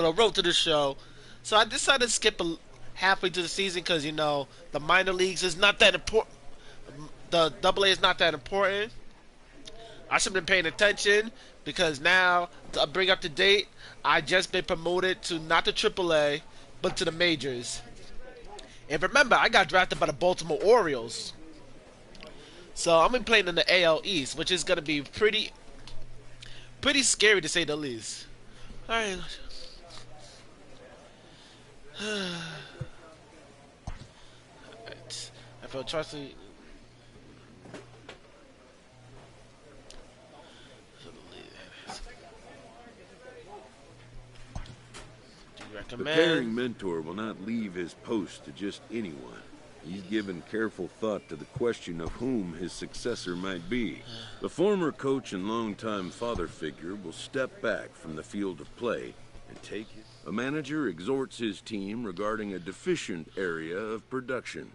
the road to the show. So I decided to skip halfway to the season because the minor leagues is not that important. The Double A is not that important. I should have been paying attention because now to bring up to date, I just been promoted to not the Triple A but to the majors. And remember, I got drafted by the Baltimore Orioles. So I'm gonna be playing in the AL East, which is gonna be pretty scary to say the least. All right. I feel trusting. Do you The recommend? caring mentor will not leave his post to just anyone. He's given careful thought to the question of whom his successor might be. The former coach and longtime father figure will step back from the field of play and take it. A manager exhorts his team regarding a deficient area of production.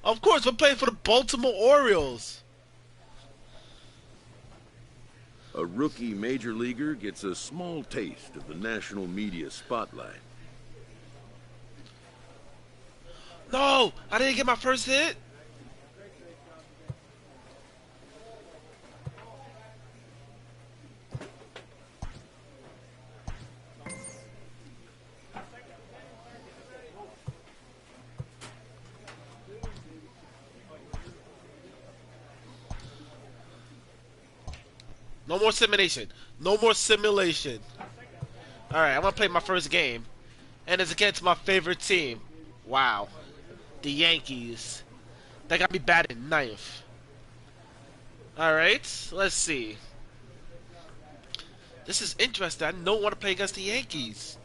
Of course, we're playing for the Baltimore Orioles. A rookie major leaguer gets a small taste of the national media spotlight. No, I didn't get my first hit. No more simulation. No more simulation. Alright, I'm going to play my first game. And it's against my favorite team. Wow. The Yankees. They got me batting ninth. Alright, let's see. This is interesting. I don't want to play against the Yankees.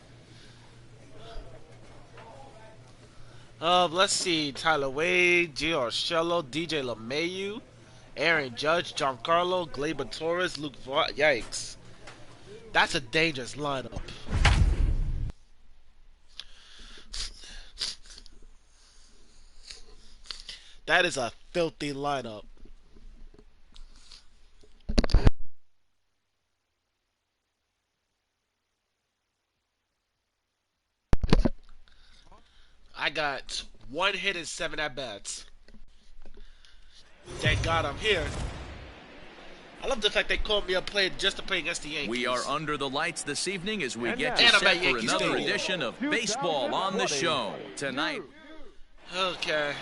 Let's see. Tyler Wade, Gio Urshela, DJ LeMahieu, Aaron Judge, Giancarlo, Gleyber Torres, Luke Voigt. Yikes. That's a dangerous lineup. That is a filthy lineup. I got 1 hit and 7 at bats. Thank God I'm here. I love the fact they called me up playing just to play against the Yankees. We are under the lights this evening as we get now- to set And I'm for at Yankee another Stadium. edition of Baseball on the Show. Tonight, Okay.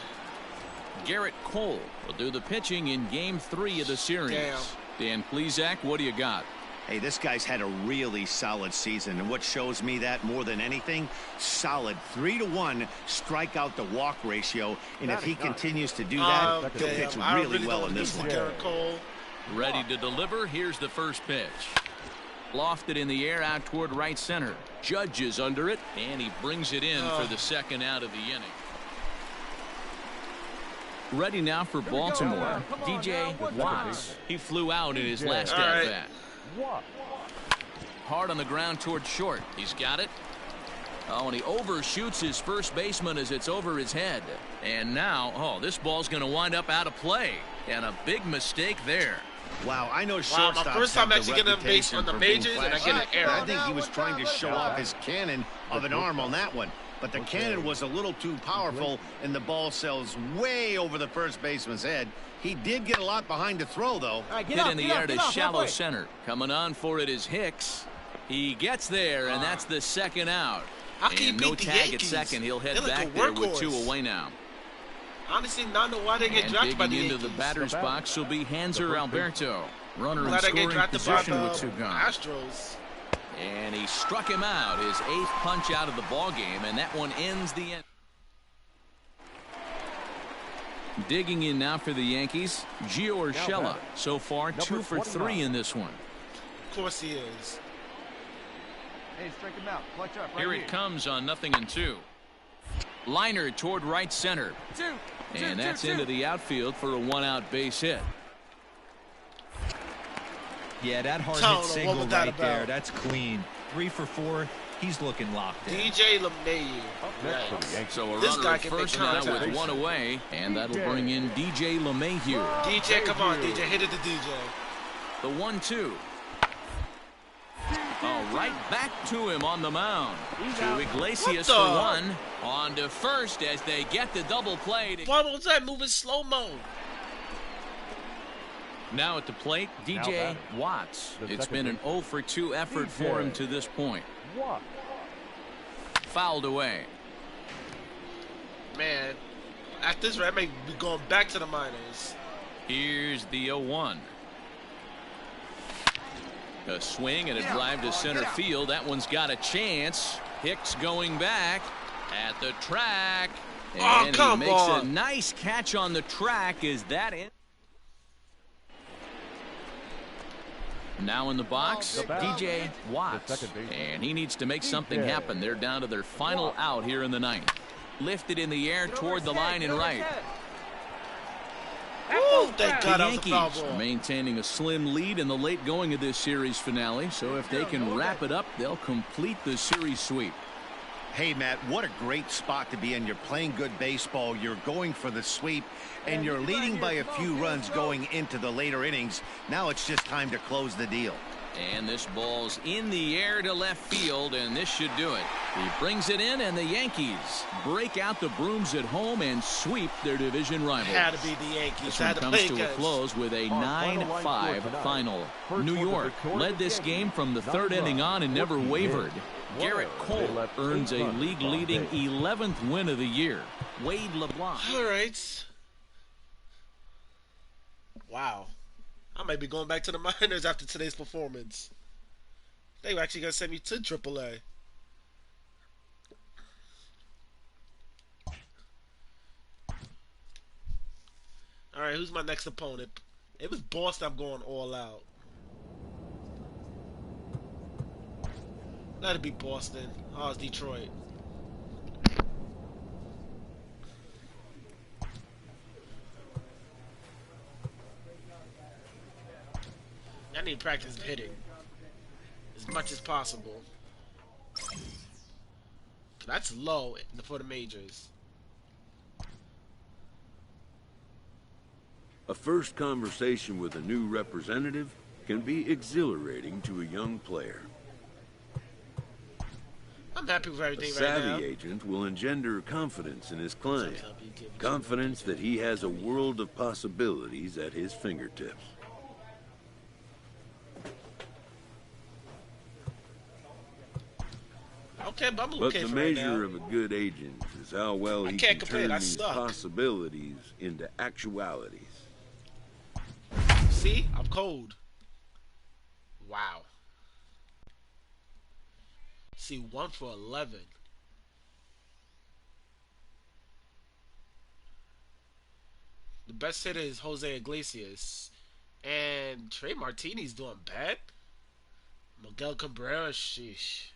Garrett Cole will do the pitching in Game 3 of the series. Dan Plesac, what do you got? Hey, this guy's had a really solid season, and what shows me that more than anything, solid 3-to-1 strikeout to walk ratio, and if he continues to do that, he'll pitch really well in this one. Garrett Cole. Ready to deliver. Here's the first pitch. Lofted in the air out toward right center. Judge is under it, and he brings it in for the second out of the inning. Ready now for Baltimore, DJ Watts. He flew out in his last at bat. Hard on the ground toward short. He's got it. Oh, and he overshoots his first baseman as it's over his head. And now, this ball's going to wind up out of play. And a big mistake there. Wow, I know Wow, shortstops my first time have actually the getting a base reputation on the for being majors, and I flashy, get an error. but I think he was trying to show off his cannon of an arm on that one. But the cannon was a little too powerful, and the ball sails way over the first baseman's head. He did get a lot behind the throw, though. Hit in the air to shallow center. Coming on for it is Hicks. He gets there, and that's the second out. How can you And beat no the tag Yankees? at second. He'll head They're like back a there with workhorse. 2 away now. Honestly, not know why they get And drafted by the digging Yankees. into the batter's box will be Hanser Alberto. Runner in Glad they get scoring drafted by position the with 2 gone. Astros. And he struck him out, his 8th punch out of the ball game, and that one ends the end. Digging in now for the Yankees, Gio Urshela. So far, 2 for 3 in this one. Of course he is. Hey, strike him out. Clutch up. Here it comes on 0-2. Liner toward right center. And that's into the outfield for a 1-out base hit. Yeah, that hard Tell hit him, single what was that right there. about? That's clean. 3 for 4. He's looking locked in. DJ LeMahieu. Right. So a This runner guy at can make first now contact. with 1 away, and that'll bring in DJ LeMahieu. DJ, come on, DJ. Hit it to DJ. The 1-2. Oh, right back to him on the mound. To Iglesias What for the? one. On to first as they get the double play. Why was that moving slow-mo? Now at the plate, DJ Watts. It's been an 0 for 2 effort for him to this point. Fouled away. Man, at this rate, I may be going back to the minors. Here's the 0-1. A swing and a drive to center field. That one's got a chance. Hicks going back at the track. And he makes a nice catch on the track. Is that it? Now in the box, DJ Watts. And he needs to make something happen. They're down to their final out here in the ninth. Lifted in the air toward the line and right. Ooh, thank God, The Yankees maintaining a slim lead in the late going of this series finale. So if they can wrap it up, they'll complete the series sweep. Hey, Matt, what a great spot to be in. You're playing good baseball. You're going for the sweep, and you're leading by a few runs going into the later innings. Now it's just time to close the deal. And this ball's in the air to left field, and this should do it. He brings it in, and the Yankees break out the brooms at home and sweep their division rival. Had to be the Yankees. This one comes to a close with a 9-5 final. New York led this game from the third inning on and never wavered. Garrett Cole earns a league-leading 11th win of the year. Wade LeBlanc. All right. Wow. I might be going back to the minors after today's performance. They were actually going to send me to AAA. All right, who's my next opponent? It was Boston. I'm going all out. Let it be Boston. Oh, it's Detroit. I need to practice hitting as much as possible. That's low for the majors. A first conversation with a new representative can be exhilarating to a young player. I'm happy with everything A right now. savvy agent will engender confidence in his client. Confidence that he has a world of possibilities at his fingertips. Okay, but I'm But okay the for right measure now. of a good agent is how well he can't can complain, turn I these suck. possibilities into actualities. See? I'm cold. Wow. See, 1 for 11. The best hitter is Jose Iglesias. And Trey Martini's doing bad. Miguel Cabrera, sheesh.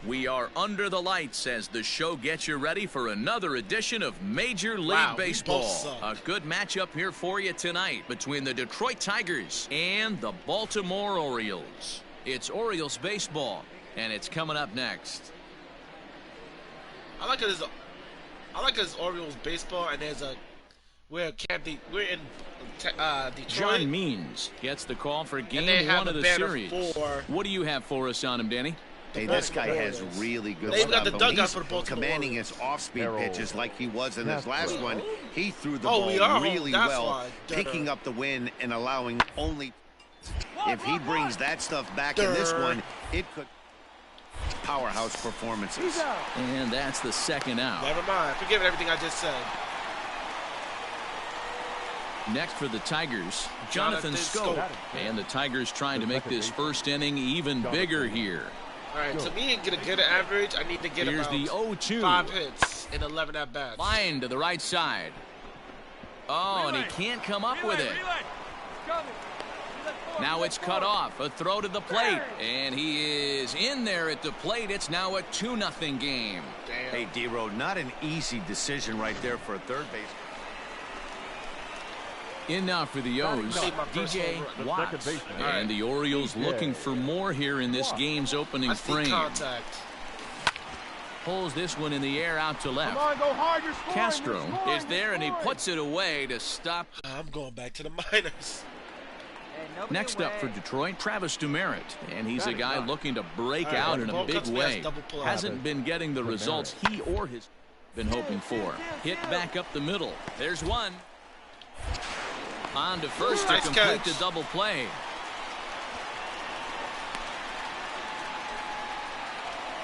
We are under the lights as the show gets you ready for another edition of Major League we Baseball. both suck. A good matchup here for you tonight between the Detroit Tigers and the Baltimore Orioles. It's Orioles baseball, and it's coming up next. I like it as Orioles baseball, and we're in Detroit. John Means gets the call for they game have one of a the banner series. for- What do you have for us on him, Danny? Hey, this guy has really good They even got stuff. the When dugout he's for the Baltimore commanding Orioles. his off-speed pitches like he was in his last one. He threw the Oh, ball we are home. really That's well, why. picking up the win and allowing only. If he brings that stuff back in this one, it could powerhouse performances. And that's the second out. Never mind. Forgive everything I just said. Next for the Tigers, Jonathan Scope. And the Tigers trying to make this first inning even bigger here. All right, to me, get a good average, I need to get Here's about the 0-2. 5 hits in 11 at-bats. Line to the right side. Oh, and he can't come up with it. Now it's cut off. A throw to the plate. And he is in there at the plate. It's now a 2-0 game. Damn. Hey, D-Road, not an easy decision right there for a third base. In now for the O's, DJ Watts. And the Orioles looking for more here in this game's opening I see frame. contact. Pulls this one in the air out to left. Castro is there, and he puts it away to stop. I'm going back to the minors. Next up for Detroit, Travis Demerit, and he's a guy looking to break out in a big way. Hasn't been getting the results he or his been hoping for. Hit back up the middle. There's one. On to first to complete the double play.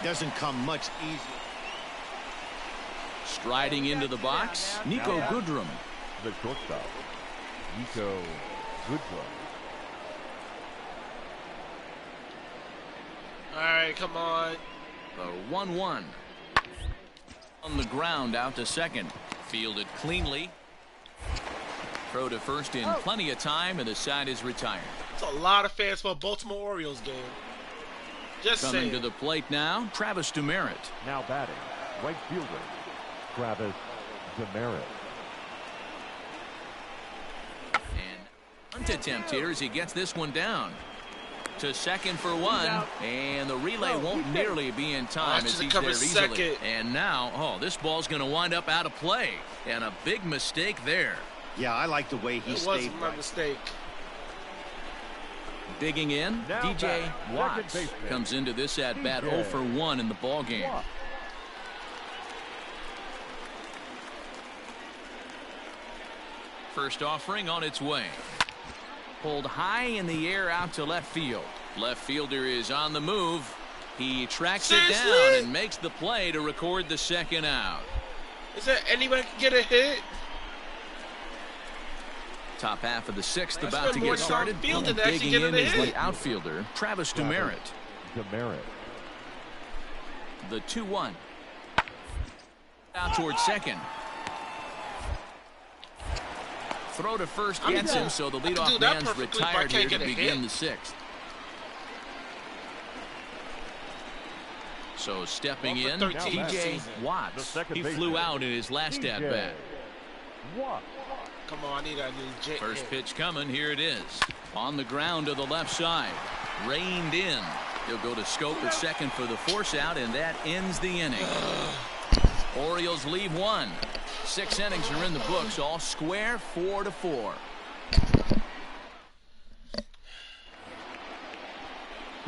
Doesn't come much easier. Striding into the box, Nico Goodrum. The shortstop, Nico Goodrum. All right, come on. The 1-1. On the ground, out to second. Fielded cleanly. Throw to first in plenty of time, and the side is retired. It's a lot of fans for a Baltimore Orioles game. Just coming saying. to the plate now, Travis Demerit. Now batting, right fielder, Travis Demerit. And bunt attempt here as he gets this one down. To second for one, and the relay won't nearly be in time as he's there easily. Second. And now, this ball's going to wind up out of play, and a big mistake there. Yeah, I like the way he stayed. It wasn't my mistake. Digging in, Now DJ Watts comes into this at bat 0 for 1 in the ball game. First offering on its way. Pulled high in the air out to left field. Left fielder is on the move. He tracks it down and makes the play to record the second out. Is there anyone can get a hit? Top half of the sixth about to get started. Digging in is the outfielder, Travis Demerit. The 2-1. Out towards second. Throw to first gets him, so the leadoff man's retired here to begin the sixth. So stepping in, TJ Watts. He flew out in his last at bat. Come on, I need a new J. First pitch coming. Here it is. On the ground to the left side. Reined in. He'll go to scope at second for the force out, and that ends the inning. Orioles leave one. 6 innings are in the books, all square, 4-4.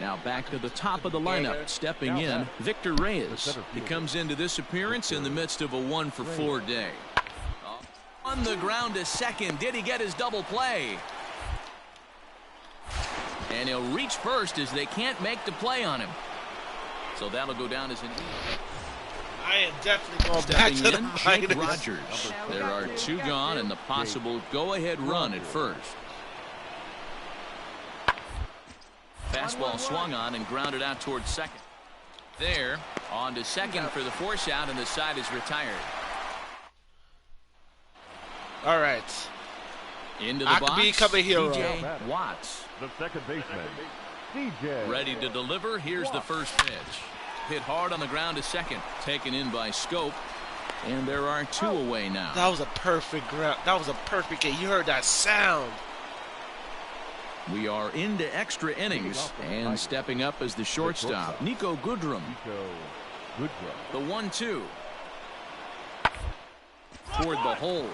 Now back to the top of the lineup. Stepping in, Victor Reyes. He comes into this appearance in the midst of a 1-for-4 day. On the ground to second. Did he get his double play? And he'll reach first as they can't make the play on him. So that'll go down as an I am definitely going back to the Jake Rogers. There are 2 gone and the possible go-ahead run at first. Fastball swung on and grounded out towards second. There, on to second for the force out, and the side is retired. All right. Into the box, I could become a hero. DJ Watts. The second baseman, DJ. Ready to deliver. Here's the first pitch. Hit hard on the ground to second. Taken in by Scope. And there are 2 away now. That was a perfect ground. That was a perfect hit. You heard that sound. We are into extra innings. And stepping up as the shortstop, Nico Goodrum. The 1-2. Toward the hole.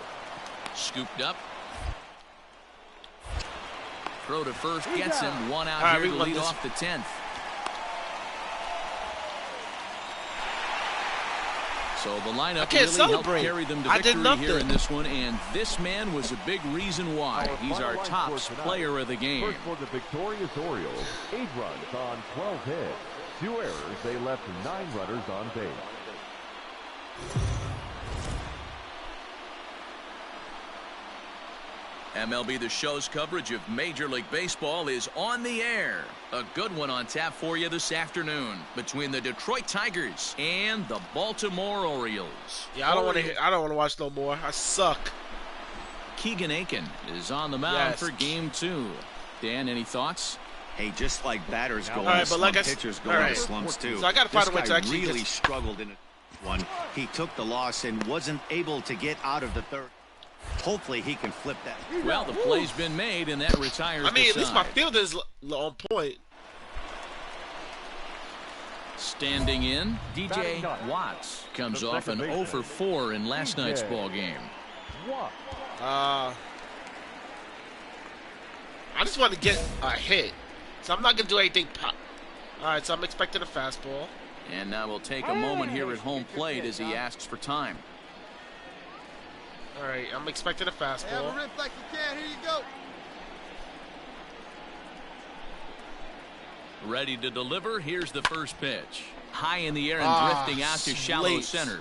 Scooped up. Throw to first gets him. One out here to lead off the 10th. So the lineup really helped carry them to victory here in this one, and this man was a big reason why. He's our top player of the game. First for the victorious Orioles, 8 runs on 12 hits. 2 errors, they left 9 runners on base. MLB The Show's coverage of Major League Baseball is on the air. A good one on tap for you this afternoon between the Detroit Tigers and the Baltimore Orioles. Yeah, I don't want to watch no more. I suck. Keegan Aiken is on the mound for game 2. Dan, any thoughts? Hey, just like batters go into slumps, pitchers go into slumps too. So I got to find a way to actually really struggled in one. He took the loss and wasn't able to get out of the third. Hopefully he can flip that. Well, the play's been made, and that retires I mean, the at least side. my field is on point. Standing in, DJ Watts comes off an 0 for 4 in last night's ball game. I I just want to get a hit. So I'm not going to do anything pop. Alright, so I'm expecting a fastball. And now we'll take a moment here at home plate as he asks for time. Alright, I'm expecting a fastball. Have a rip like you can. Here you go. Ready to deliver. Here's the first pitch. High in the air and drifting out to shallow late. center.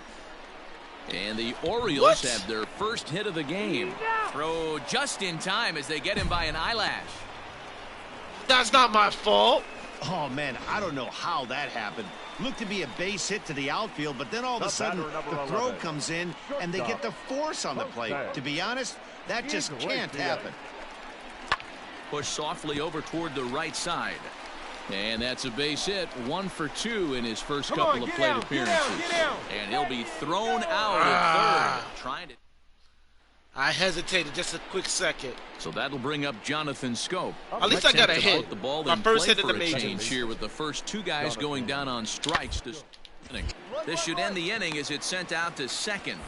And the Orioles have their first hit of the game. Throw just in time as they get him by an eyelash. That's not my fault. Oh, man, I don't know how that happened. Looked to be a base hit to the outfield, but then all of a sudden the throw comes in and they get the force on the plate. To be honest, that just can't happen. Push softly over toward the right side. And that's a base hit. 1 for 2 in his first couple of plate appearances. And he'll be thrown out at third. Trying to. I hesitated just a quick second. So that'll bring up Jonathan Scope. At least I got a hit. The ball My first hit in the majors. majors. Here with the first 2 guys going down on strikes. This should end the inning as it's sent out to second.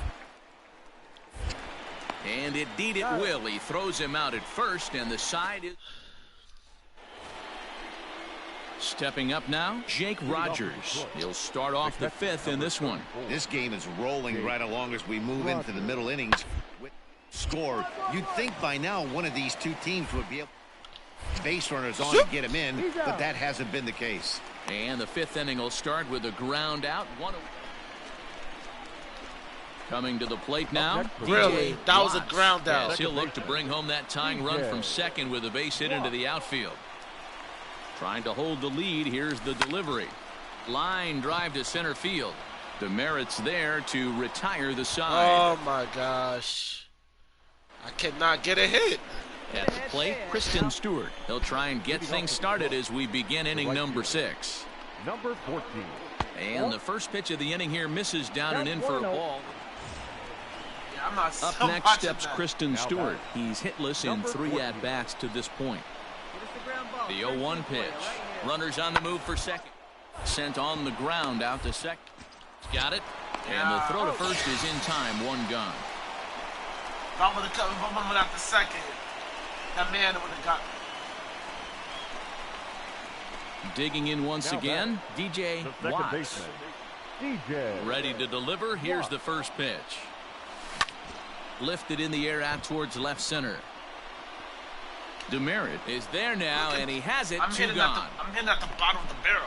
And indeed it will. He throws him out at first, and the side is. Stepping up now, Jake Rogers. He'll start off the 5th in this one. This game is rolling right along as we move into the middle innings. With score, you'd think by now one of these two teams would be able base runners on to get him in, but that hasn't been the case. And the 5th inning will start with a ground out. Coming to the plate now. Really? That was a ground out. Yes, he'll look to bring home that tying run from second with a base hit into the outfield. Trying to hold the lead. Here's the delivery. Line drive to center field. Demerit's there to retire the side. Oh my gosh. I cannot get a hit. At the plate, Kristen Stewart. He'll try and get things started as we begin inning number 6. Number 14. And the first pitch of the inning here misses down and in for a ball. Yeah, I'm not Up so next steps that. Kristen Stewart. He's hitless in 3 at-bats to this point. The 0-1 pitch. Runners on the move for second. Sent on the ground out to second. Got it. And the throw to first is in time. 1 gone. If I would have come, if I went out the second, that man would have got. Digging in once again, DJ Watts. DJ. Ready to deliver. Here's the first pitch. Lifted in the air out towards left center. Demerit is there now, and he has it. 2 gone. I'm hitting at the bottom of the barrel.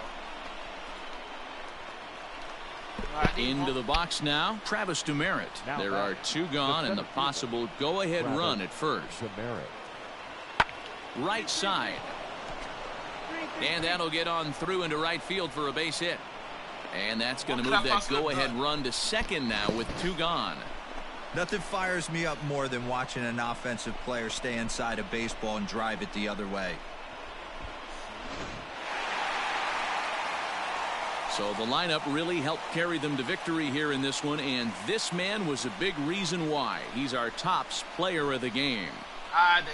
Into the box now, Travis Demerit. There are 2 gone, and the possible go-ahead run at first. Right side. And that'll get on through into right field for a base hit. And that's going to move that go-ahead run to second now with 2 gone. Nothing fires me up more than watching an offensive player stay inside a baseball and drive it the other way. So the lineup really helped carry them to victory here in this one, and this man was a big reason why. He's our tops player of the game.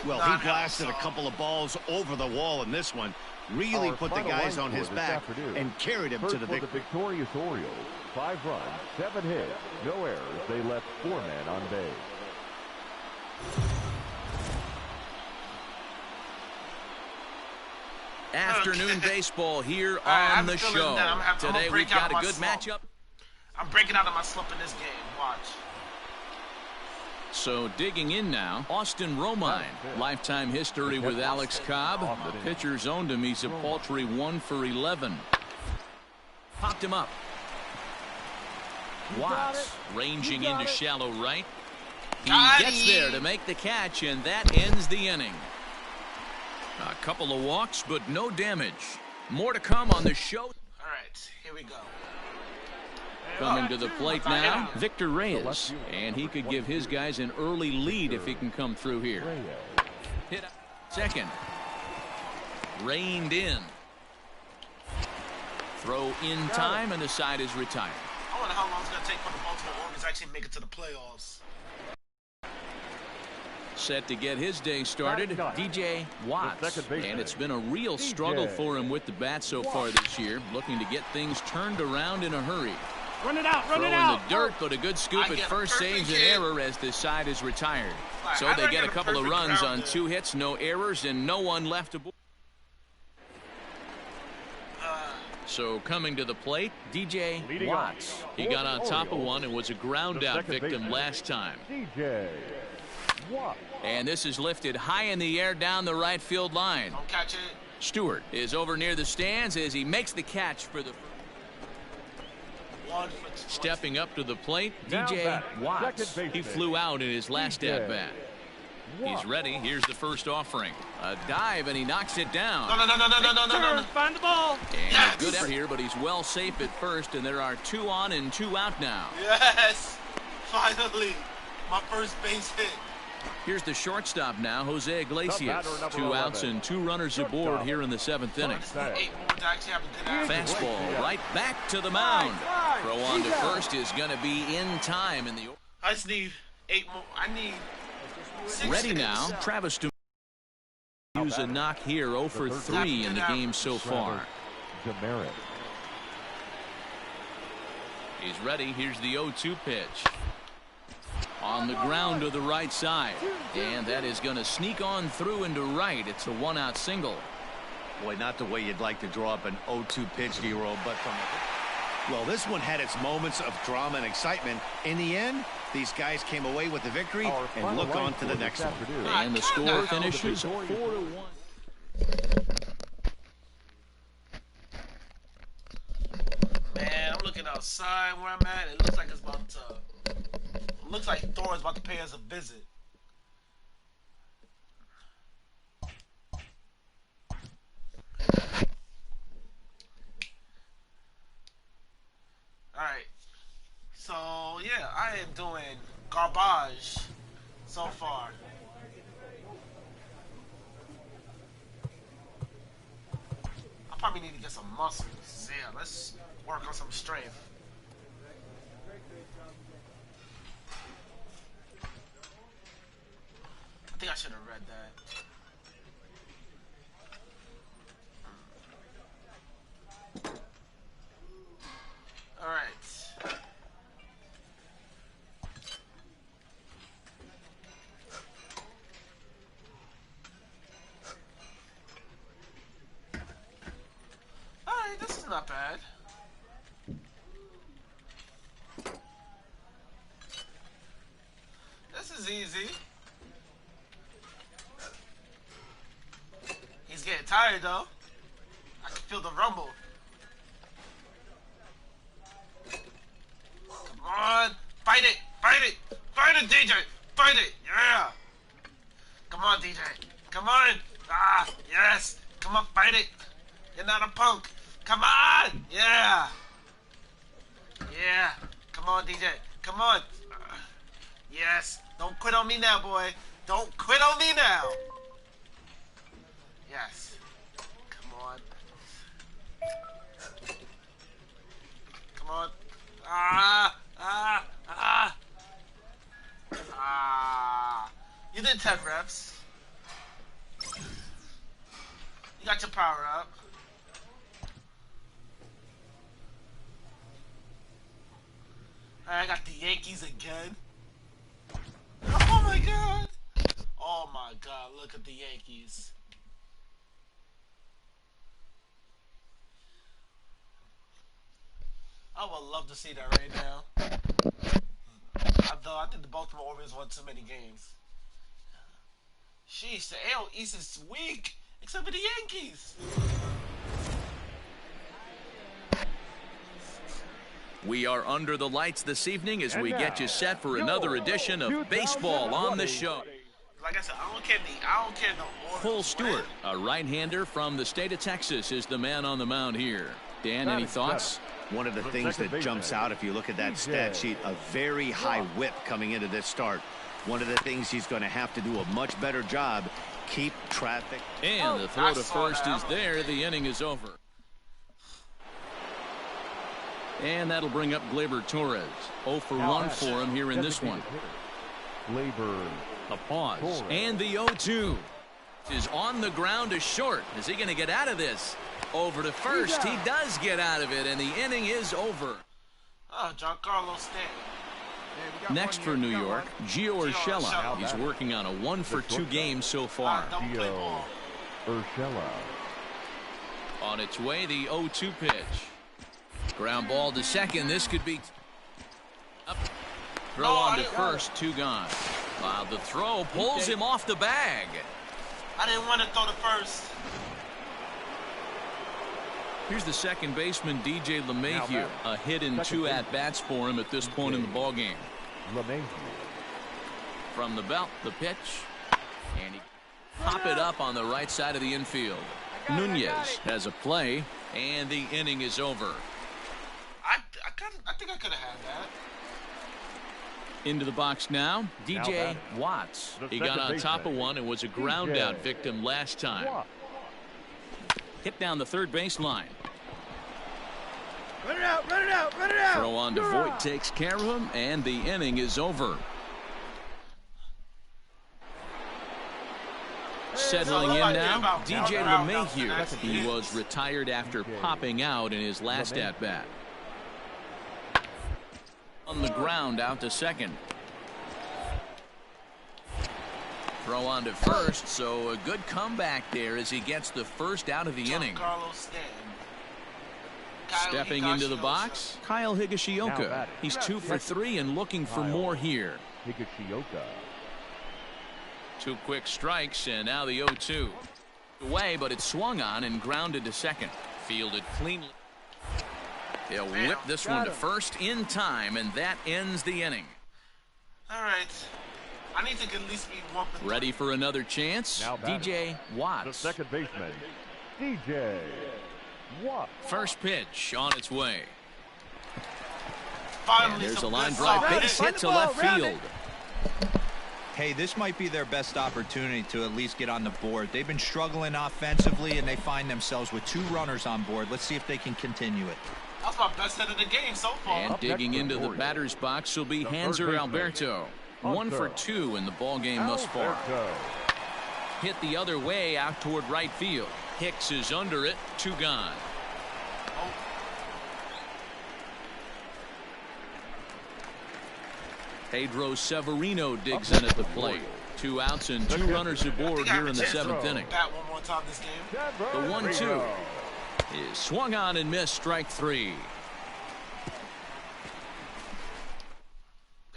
Well, he blasted a couple of balls over the wall in this one. Really put the guys on his back and carried him to the victory. The victorious Orioles, 5 runs, 7 hits, no errors. They left 4 men on base. Afternoon baseball here on the show. Today we've got a good matchup. I'm breaking out of my slump in this game. Watch. So digging in now, Austin Romine. Lifetime history with Alex Cobb. The pitcher's owned him. He's a paltry 1 for 11. Popped him up. Watts ranging into shallow right. He gets there to make the catch, and that ends the inning. A couple of walks, but no damage. More to come on the show. All right, here we go. Coming to the plate now, Victor Reyes. And he could give his guys an early lead if he can come through here. Hit up second. Reined in. Throw in time, and the side is retired. I wonder how long it's going to take for the Baltimore Orioles to actually make it to the playoffs. Set to get his day started, DJ Watts. And it's been a real struggle for him with the bat so far this year, looking to get things turned around in a hurry. Run it out. Run Throw it in out. the dirt, but a good scoop at first saves an error as this side is retired. So they get a couple of runs on 2 hits, no errors, and no one left aboard. So coming to the plate, DJ Watts. He got on top of one and was a ground out victim last time. DJ Watts. And this is lifted high in the air down the right field line. Don't catch it. Stewart is over near the stands as he makes the catch for the... Stepping up to the plate, DJ Watts. He flew out in his last at-bat. He's ready. Here's the first offering. A dive, and he knocks it down. No. Find the ball. And Yes. good effort here, but he's well safe at first, and there are 2 on and 2 out now. Yes. Finally. My first base hit. Here's the shortstop now, Jose Iglesias. batter, number 2 outs 11. and 2 runners aboard here in the 7th inning. 8 more to actually have a good outing. Fastball right back to the mound. Throw on to first is going to be in time in the... I just need 8 more. I need 6 Ready hits. now, Travis to use a knock here, 0 for 3 in the game so far. Demerit. He's ready. Here's the 0-2 pitch. On the ground to the right side. And that is going to sneak on through into right. It's a 1-out single. Boy, not the way you'd like to draw up an 0-2 pitch, Hero, but from... Well, this one had its moments of drama and excitement. In the end, these guys came away with the victory and look on to the next one. And the score finishes 4-1. Man, I'm looking outside where I'm at. It looks like it's about to... Looks like Thor is about to pay us a visit. Alright. So, yeah, I am doing garbage so far. I probably need to get some muscles. Yeah, let's work on some strength. I think I should have read that. All right. All right, this is not bad. This is easy. He's getting tired though. I can feel the rumble. Come on. Fight it. Fight it. Fight it, DJ. Fight it. Yeah. Come on, DJ. Come on. Ah, yes. Come on, fight it. You're not a punk. Come on. Yeah. Yeah. Come on, DJ. Come on. Yes. Don't quit on me now, boy. Don't quit on me now. Yes. Come on. Come on. You did 10 reps. You got your power up. I got the Yankees again. Oh my god. Oh my god, look at the Yankees. I would love to see that right now. Although I think the Baltimore Orioles won too many games. Sheesh, the AL East is weak, except for the Yankees. We are under the lights this evening as we get you set for another edition of Baseball on the Show. Like I said, I don't care the Orioles. Full Stewart, a right-hander from the state of Texas, is the man on the mound here. Dan, any thoughts? One of the things that jumps out, if you look at that stat sheet, a very high whip coming into this start. One of the things he's going to have to do a much better job, keep traffic. And the throw to first is there. The inning is over. And that'll bring up Gleyber Torres. 0 for 1 for him here in this one. Gleyber. A pause. And the 0-2 is on the ground to short. Is he going to get out of this? Over to first. He does get out of it, and the inning is over. Oh, Giancarlo Stanton. Next for New York, Gio Urshela. He's working on a 1-for-2 game so far. Don't play ball. Urshela. On its way, the 0-2 pitch. Ground ball to second. This could be up. Throw on to first, 2 gone. While the throw pulls him off the bag. I didn't want to throw to first. Here's the second baseman, DJ LeMahieu. A hit in 2 at-bats for him at this point in the ballgame. LeMahieu. From the belt, the pitch. And he pop it up on the right side of the infield. Nunez has a play, and the inning is over. I think I could have had that. Into the box now, DJ Watts. He got on top of one and was a ground out victim last time. Hit down the third baseline. Run it out, run it out, run it out. Throw on to Voit takes care of him, and the inning is over. Settling in now, DJ LeMahieu. He was retired after popping out in his last at-bat. On the ground, out to second. Throw on to first, so a good comeback there as he gets the first out of the inning. Stepping into the box, Kyle Higashioka. He's 2 for 3 and looking for more here. Higashioka. 2 quick strikes, and now the 0-2. Away, but it's swung on and grounded to second. Fielded cleanly. He'll whip this one to first in time, and that ends the inning. All right. I need to at least be 1 for 3. Ready for another chance? DJ Watts. The second baseman, DJ Watts. First pitch on its way. Finally, and there's a line drive base hit to left field. Hey, this might be their best opportunity to at least get on the board. They've been struggling offensively, and they find themselves with 2 runners on board. Let's see if they can continue it. That's my best hit of the game so far. And digging into the batter's box will be Hanser Alberto. 1 for 2 in the ball game thus far. Hit the other way out toward right field. Hicks is under it. 2 gone. Pedro Severino digs in at the plate. 2 outs and 2 runners aboard here in the 7th inning. Bat one more time this game. The 1-2 is swung on and missed. Strike 3.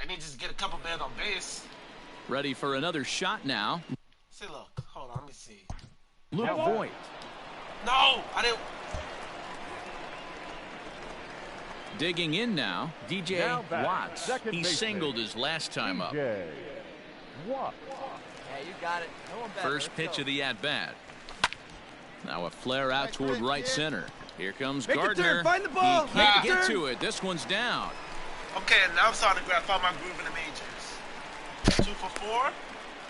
I need to just get a couple men on base. Ready for another shot now. See, look. Hold on. Let me see. Luke Voit. No, I didn't. Digging in now, DJ Watts. He singled his last time up. Watts. Hey, you got it. No one better. First pitch of the at-bat. Now a flare out toward right center. Here comes Gardner. Find the ball. He can't get to it. This one's down. Okay, now I'm starting to find my groove in the majors. 2 for 4.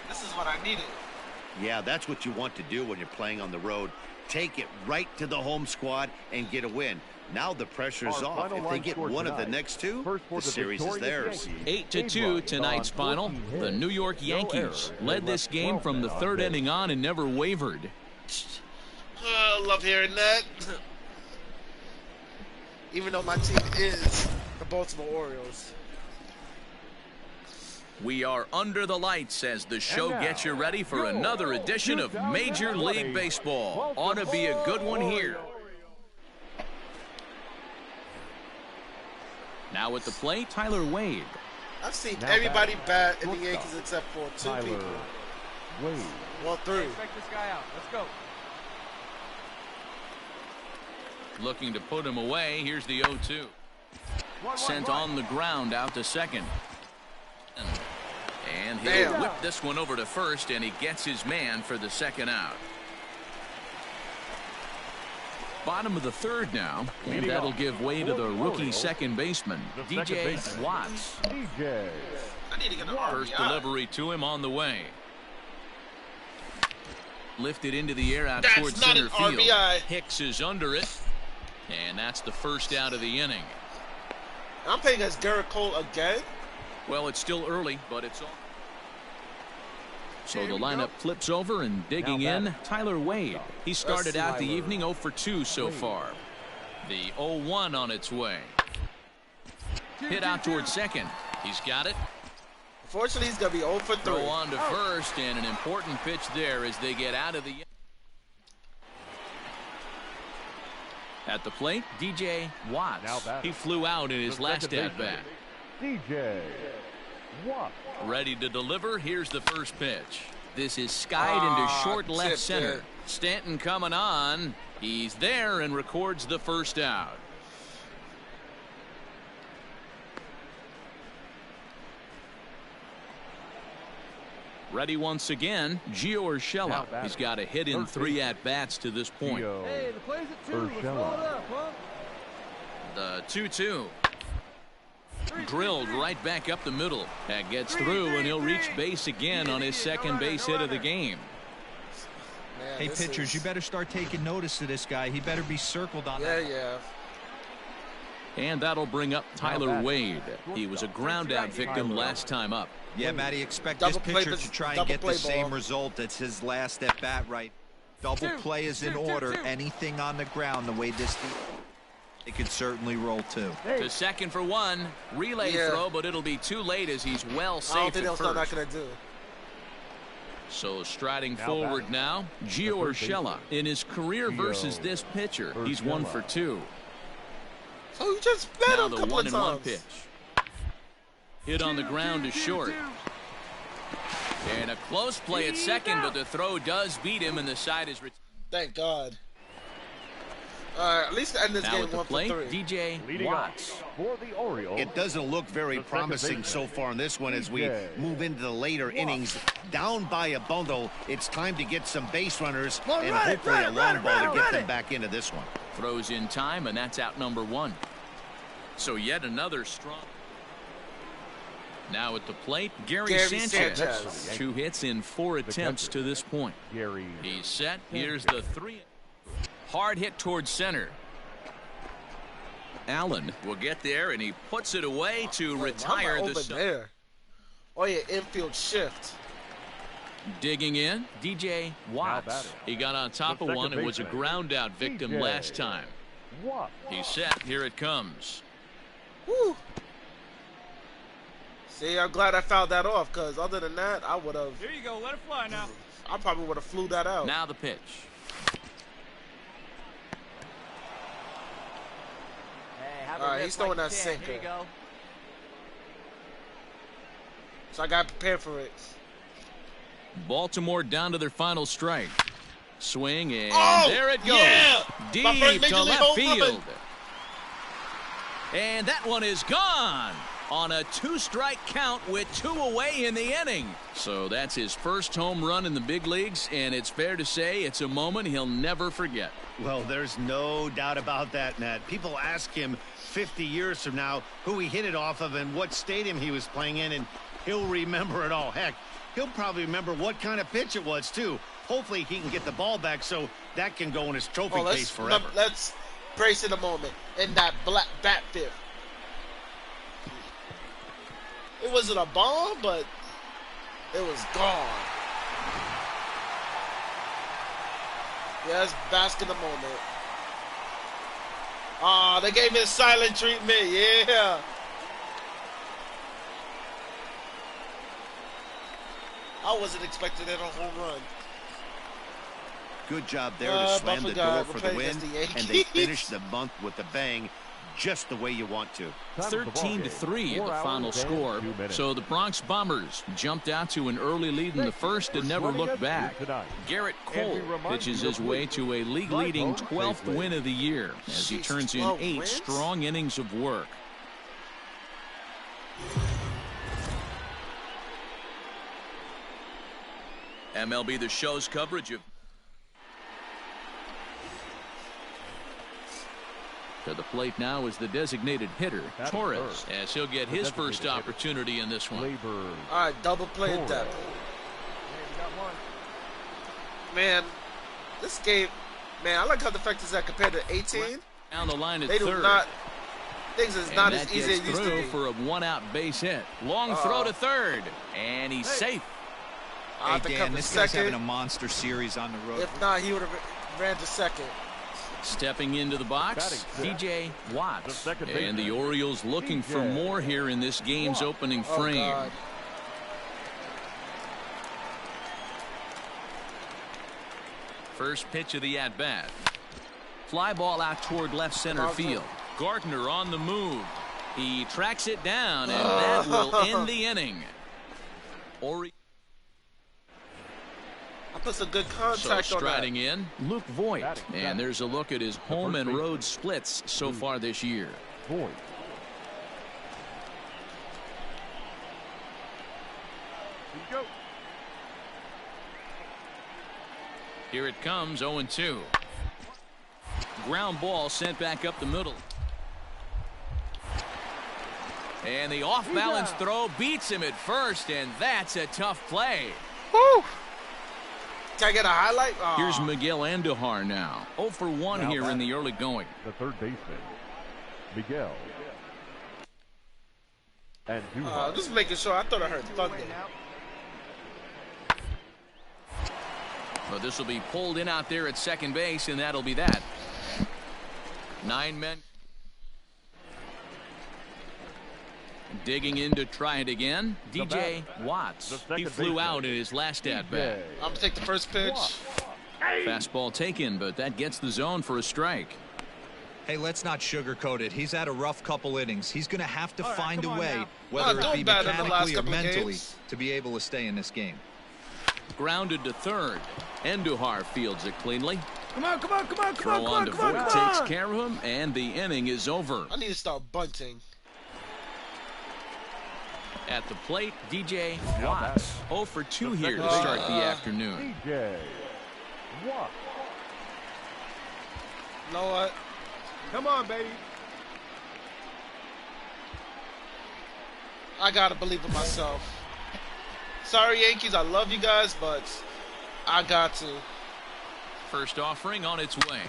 This is what I needed. Yeah, that's what you want to do when you're playing on the road. Take it right to the home squad and get a win. Now the pressure's off. If they get one of the next 2, the series is theirs. 8-2 tonight's final. The New York Yankees led this game from the 3rd inning on and never wavered. I love hearing that. Even though my team is the Baltimore Orioles. We are under the lights as the show gets you ready for another edition of Major League Baseball. Ought to be a good one here. Now at the plate, Tyler Wade. I've seen everybody bat in the Yankees except for 2 people. Wade. Well, 3. Check this guy out. Let's go. Looking to put him away. Here's the 0-2. Sent on the ground out to second. And he'll whip this one over to first, and he gets his man for the 2nd out. Bottom of the 3rd now, and that'll give way to the rookie second baseman, DJ Watts. First delivery to him on the way. Lifted into the air out towards center field. Hicks is under it, and that's the 1st out of the inning. I'm playing as Garrett Cole again. Well, it's still early, but it's on. So the lineup flips over, and digging in, Tyler Wade. He started out the evening 0 for 2 so far. The 0-1 on its way. Hit out towards second. He's got it. Unfortunately, he's going to be 0 for 3. Throw on to first, and an important pitch there as they get out of the... At the plate, DJ Watts. He flew out in his last at-bat. DJ Watts. Ready to deliver. Here's the first pitch. This is skied into short left center. Stanton coming on. He's there and records the first out. Ready once again, Gio Urshela. He's got a hit in 3 at-bats to this point. Hey, the play's at 2. Let's roll it up, huh? The 2-2. Drilled right back up the middle. That gets through, and he'll reach base again on his second base hit of the game. Man, hey, pitchers, you better start taking notice of this guy. He better be circled on that. Yeah. And that'll bring up Tyler Wade. He was a ground-out victim last time up. Yeah, Matty, expect this pitcher to try and get the same result. That's his last at-bat right. Double play is in order. Anything on the ground, the way this it could certainly roll too. To second for 1. Relay throw, but it'll be too late as he's well safe at first. Not gonna do. So striding forward now, Gio Urshela. In his career versus this pitcher, he's 1 for 2. So you just bet now him a the couple 1 of and 1 times. pitch. Hit on the ground is short. And a close play at second, but the throw does beat him, and the side is... Thank God. At least end this now game at the 1 plate, for 3. DJ Watts. For the Orioles. It doesn't look very promising so far in this one as we move into the later innings. Down by a bundle, it's time to get some base runners and hopefully a long ball to get them back into this one. Throws in time, and that's out number 1. So yet another strong... Now at the plate, Gary Sanchez. 2 hits in 4 attempts to this point. He's set. Here's the 3. Hard hit towards center. Allen will get there, and he puts it away to retire the... there. Oh, yeah, infield shift. Digging in, DJ Watts. He got on top of one and was a ground-out victim last time. He's set. Here it comes. Woo. See, I'm glad I fouled that off, because other than that, I would have... Here you go. Let it fly now. I probably would have flew that out. Now the pitch. All right, he's throwing that sinker. Here you go. So I got prepared for it. Baltimore down to their final strike. Swing, and there it goes. Yeah! Deep to left field. And that one is gone on a 2-strike count with 2 away in the inning. So that's his first home run in the big leagues, and it's fair to say it's a moment he'll never forget. Well, there's no doubt about that, Matt. People ask him 50 years from now who he hit it off of and what stadium he was playing in, and he'll remember it all. Heck, he'll probably remember what kind of pitch it was, too. Hopefully he can get the ball back so that can go in his trophy case forever. Let's brace in a moment in that black bat fifth. It wasn't a bomb, but it was gone. Yes, bask in the moment. Ah, they gave me a silent treatment. Yeah. I wasn't expecting it a home run. Good job there to slam the door for the win, and they finished the month with a bang, just the way you want to. 13-3 the final score. So the Bronx Bombers jumped out to an early lead in the first and never looked back. Garrett Cole pitches his way to a league-leading 12th win of the year as he turns in 8 strong innings of work. MLB The Show's coverage of... To the plate now is the designated hitter, Torres, as he'll get his first opportunity in this one. All right, double play at that. Man, this game, man, I like how the fact is that compared to 18, down the line at they do third. not, things is not as easy as it used to be. For a 1-out base hit. Long throw to third, and he's safe. Hey, Dan, this guy's having a monster series on the road. If not, he would have ran to second. Stepping into the box, DJ Watts. And the Orioles looking for more here in this game's opening frame. First pitch of the at-bat. Fly ball out toward left center field. Gardner on the move. He tracks it down, and that will end the inning. I put some good contact so striding in, Luke Voigt. And there's a look at his home and road splits so far this year. Voigt. Go. Here it comes, 0-2. Ground ball sent back up the middle. And the off-balance throw beats him at first, and that's a tough play. Woo! Can I get a highlight? Oh. Here's Miguel Andujar now. 0 for 1 here in the early going. The third baseman, Miguel Andujar. Just making sure. I thought I heard thunder. Well, this will be pulled in out there at second base, and that'll be that. 9 men. Digging in to try it again, DJ Watts. He flew out in his last at-bat. I'm going to take the first pitch. Fastball taken, but that gets the zone for a strike. Hey, let's not sugarcoat it. He's had a rough couple innings. He's going to have to find a way, now. whether it be mechanically or mentally, games. to be able to stay in this game. Grounded to third. Andujar fields it cleanly. Come on, come on, come on, come on, Throw come on on, to come on, Voigt come on. takes care of him, and the inning is over. I need to start bunting. At the plate, DJ Watts. 0 for 2 here to start the afternoon. DJ Watts. You know what? Come on, baby. I gotta believe in myself. Sorry, Yankees. I love you guys, but I got to. First offering on its way.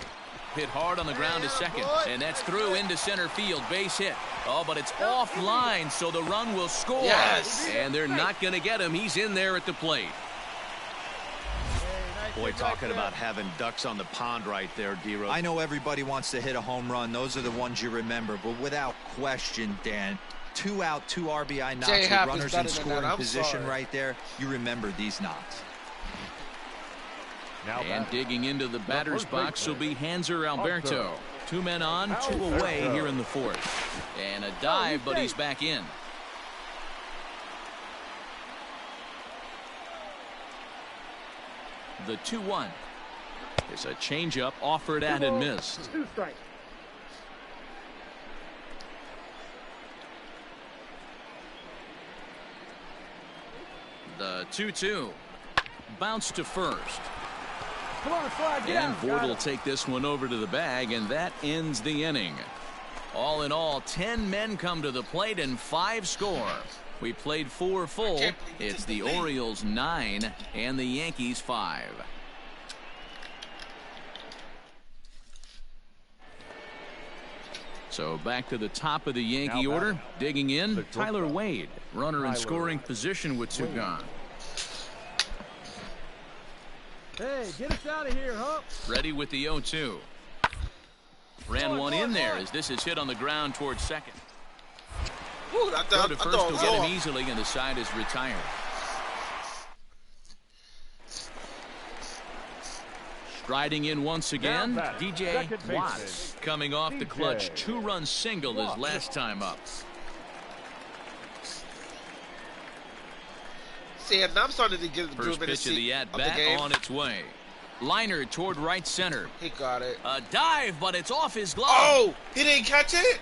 Hit hard on the ground to second, and that's through into center field. Base hit. Oh, but it's offline, so the run will score. Yes. And they're not going to get him. He's in there at the plate. Boy, talking about having ducks on the pond right there, D-Rose. I know everybody wants to hit a home run. Those are the ones you remember. But without question, Dan, 2 out, 2 RBI knocks with runners in scoring position right there. You remember these knocks. And digging into the batter's box will be Hanser Alberto. 2 men on, 2 away here in the fourth. And a dive, but he's back in. The 2-1 is a changeup offered at and missed. 2 strikes. The 2-2 bounce to first. Come on, slide, get And out. Voigt will take this one over to the bag, and that ends the inning. All in all, 10 men come to the plate and 5 score. We played 4 full. It's the Orioles 9 and the Yankees 5. So back to the top of the Yankee order. Digging in, Tyler Wade. Runner in scoring position with 2 gone. Hey, get us out of here, Hump. Ready with the 0-2. Ran one in there as this is hit on the ground towards second. Ooh, Throw to first will get him easily, and the side is retired. Striding in once again, DJ Watts, coming off the clutch 2-run single his last time up. See, and I'm starting to get the First pitch of the at-bat on its way. Liner toward right center. He got it. A dive, but it's off his glove. Oh, he didn't catch it?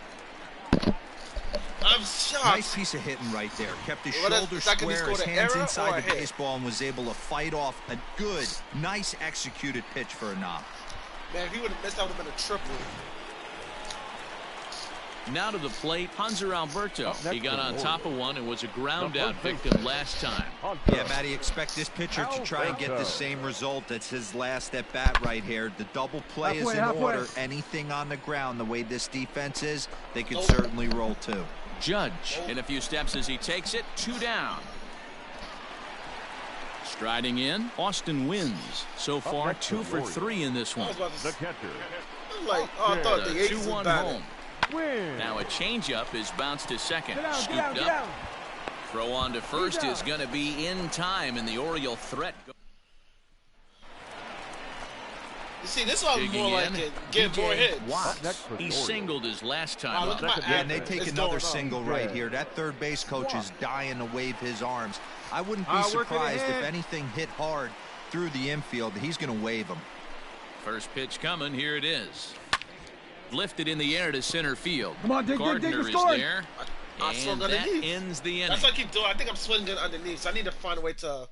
I'm shocked. Nice piece of hitting right there. Kept his shoulders square, his hands inside the baseball, and was able to fight off a good, nice executed pitch for a knock. Man, if he would have missed, that would have been a triple. Now to the plate, Hanser Alberto. He got on top of one and was a ground-out victim last time. Yeah, Matty, expect this pitcher to try and get the same result. That's his last at-bat right here. The double play is in order. Anything on the ground, the way this defense is, they could certainly roll 2. Judge in a few steps as he takes it. 2 down. Striding in, Austin wins. So far, 2 for 3 in this one. The catcher. Like, oh, I thought the Yankees was 2-1 better. home. Win. Now a changeup is bounced to second. Get down, Scooped get down, get up. down. Throw on to first is going to be in time, and the Oriole threat. You see, this one Digging more in, like it. Get more hits. Watts. Next for the He Orioles. singled his last Wow, time look up. at my Second Yeah, ad. and they take It's another going on. single right here. That third base coach is dying to wave his arms. I wouldn't be Working surprised if ahead. anything hit hard through the infield. He's going to wave them. First pitch coming. Here it is. Lifted in the air to center field. Come on, dig, dig, dig, Gardner we're is scoring. there. I swung And that underneath. ends the inning. That's what I keep doing. I think I'm swinging underneath, so I need to find a way to.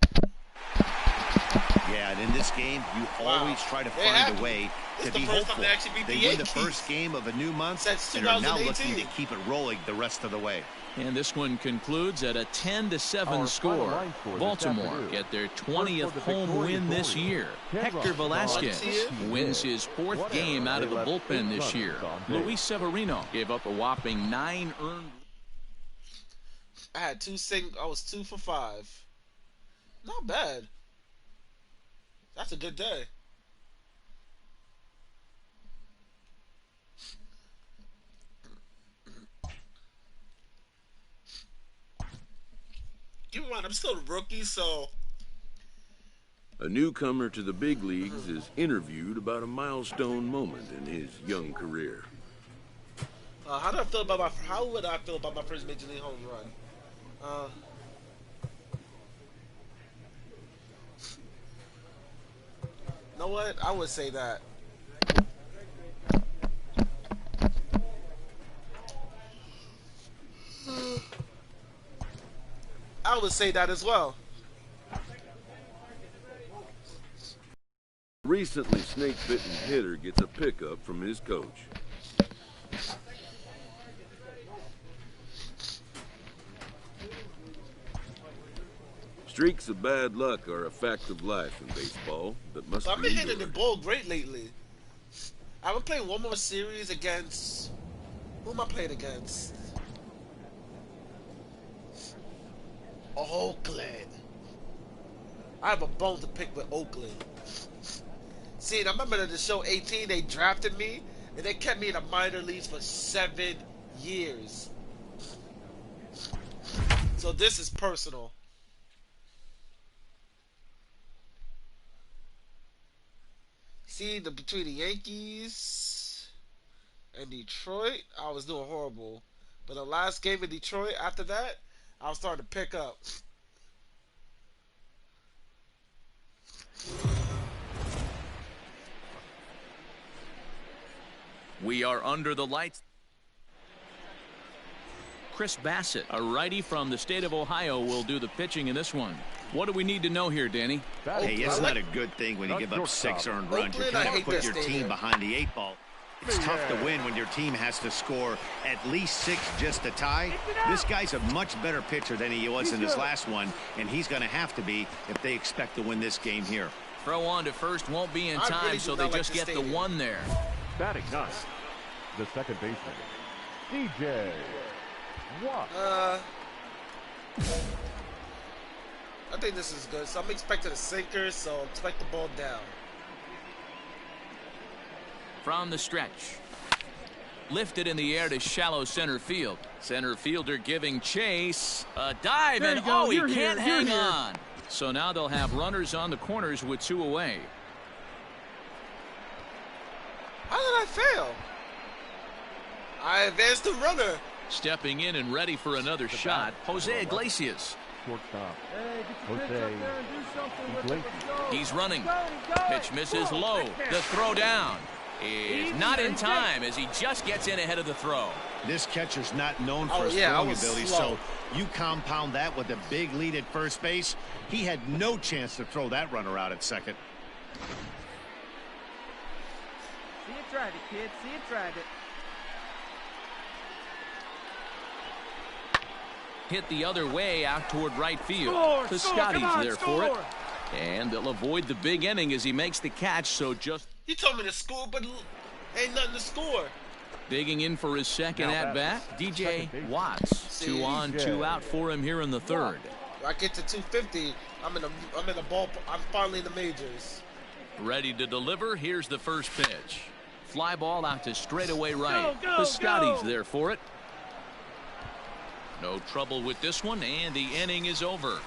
Yeah, and in this game, you Wow. always try to They find have- a way this to is the be first time hopeful. they actually beat the They win the Yankees first game of a new month since and are now looking 2018. to keep it rolling the rest of the way. And this one concludes at a 10-7 Our score. final line score this Baltimore afternoon. get their First 20th for the home victorious win this Orioles. year. 10 Hector runs Velasquez on wins his 4th Whatever. game out of They the left bullpen 8 this runners year. on base. Luis Severino gave up a whopping 9 earned. I had I was 2 for 5. Not bad. That's a good day. Keep in mind, I'm still a rookie, so A newcomer to the big leagues is interviewed about a milestone moment in his young career. how would I feel about my first major league home run? You know what? I would say that. I would say that as well. Recently snake-bitten hitter gets a pickup from his coach. Streaks of bad luck are a fact of life in baseball that must So I've be been hitting the endured. ball great lately. I've been playing one more series against. Who am I playing against? Oakland. I have a bone to pick with Oakland. See, and I remember the show 18, they drafted me, and they kept me in the minor leagues for 7 years. So this is personal. See, between the Yankees and Detroit, I was doing horrible. But the last game in Detroit, after that, I was starting to pick up. We are under the lights. Chris Bassett, a righty from the state of Ohio, will do the pitching in this one. What do we need to know here, Danny? Hey, it's not a good thing when you give up 6 earned runs. You Oakland, I kind of hate put their your team stadium. behind the 8 ball. It's tough to win when your team has to score at least 6 just to tie. This guy's a much better pitcher than he was in his last one, and he's going to have to be if they expect to win this game here. Throw on to first won't be in I time, really so do they not like just this get the stadium. 1 there. Batting ninth, the second baseman, DJ Watts. I think this is good. So I'm expecting a sinker, so expect the ball down. From the stretch. Lifted in the air to shallow center field. Center fielder giving chase. A dive, There and you go. oh, he You're can't here. You're hang here. on. So now they'll have runners on the corners with 2 away. How did I fail? I advanced the runner. Stepping in and ready for another shot, Jose Iglesias. Shortstop. Hey, get your pitch Jose up there and do something with it. Iglesias. Let's go. He's running. Go. Pitch misses low. The throw down is not in time as he just gets in ahead of the throw. This catcher's not known for Oh, his yeah, I throwing was ability, slow. so you compound that with a big lead at first base. He had no chance to throw that runner out at second. See it, drive it, kid. See it, drive it. Hit the other way out toward right field. Score, The score, Scotty's come on, there for it. score. And they'll avoid the big inning as he makes the catch, so just He told me to score, but ain't nothing to score. digging in for his second Now at-bat, batting, DJ second base. Watts. See? 2 on, 2 out for him here in the third. When I get to 250, I'm in the ball. I'm finally in the majors. Ready to deliver. Here's the first pitch. Fly ball out to straightaway right. The Scotties there for it. No trouble with this one, and the inning is over.